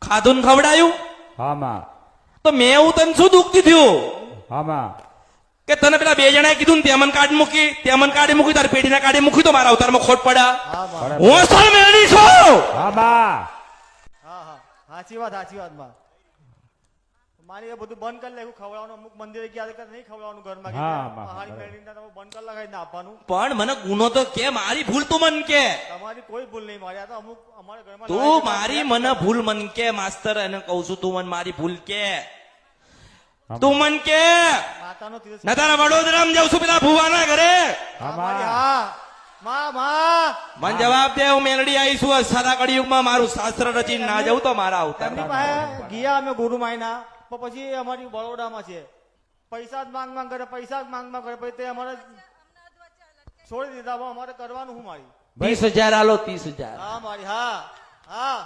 ખાધું ને ખવડાયું હા માં તો મેં એવું તને શું દુઃખ થયું હા માં કે તને પેલા બે જણાએ કીધું ને તેમને કાઢી મૂકી તેમને કાઢી મૂકી તારી પેઢીને કાઢી મૂકી તો મારા અવતારમાં ખોટ પડ્યા હું અસલ મેળવી છું હા બા હા હા સાચી વાત માં મારી એ બધું બંધ કરી લેવું ખવડાવવાનું અમુક મંદિરે ગયા કે નહીં ખવડાવવાનું ઘરમાં હા, માં. હારી મેળવીને તમે બંધ કરી લગાવીને આપવાનું પણ મને ગુનો તો કે મારી ભૂલ તું મન કે તમારી કોઈ ભૂલ નહીં મારી આ તો અમુક અમારા ઘરમાં તું લડાઈ મારી ઝઘડા મને ભૂલ મન કે માસ્તર એને કહું છું તું મને મારી ભૂલ કે તું મન કે માતાનો તીર્થ ના તારા વડોદરામાં જાઉં છું પેલા ભુવાના ઘરે હા મારી માં હા માં મને જવાબ દે હું મેલડી આવીશું સાદા કળિયુગમાં મારું શાસ્ત્ર રચીને ના જાઉં તો મારા અવતાર એમની પાસે ગયા અમે ગુરુ માયના પણ પછી અમારી બરોડામાં છે પૈસા જ માંગ કરે પૈસા જ માંગ કરે પછી તે અમારે છોડી દીધા હવે અમારે કરવાનું શું મારી 30,000 આલો 30,000 હા મારી હા હા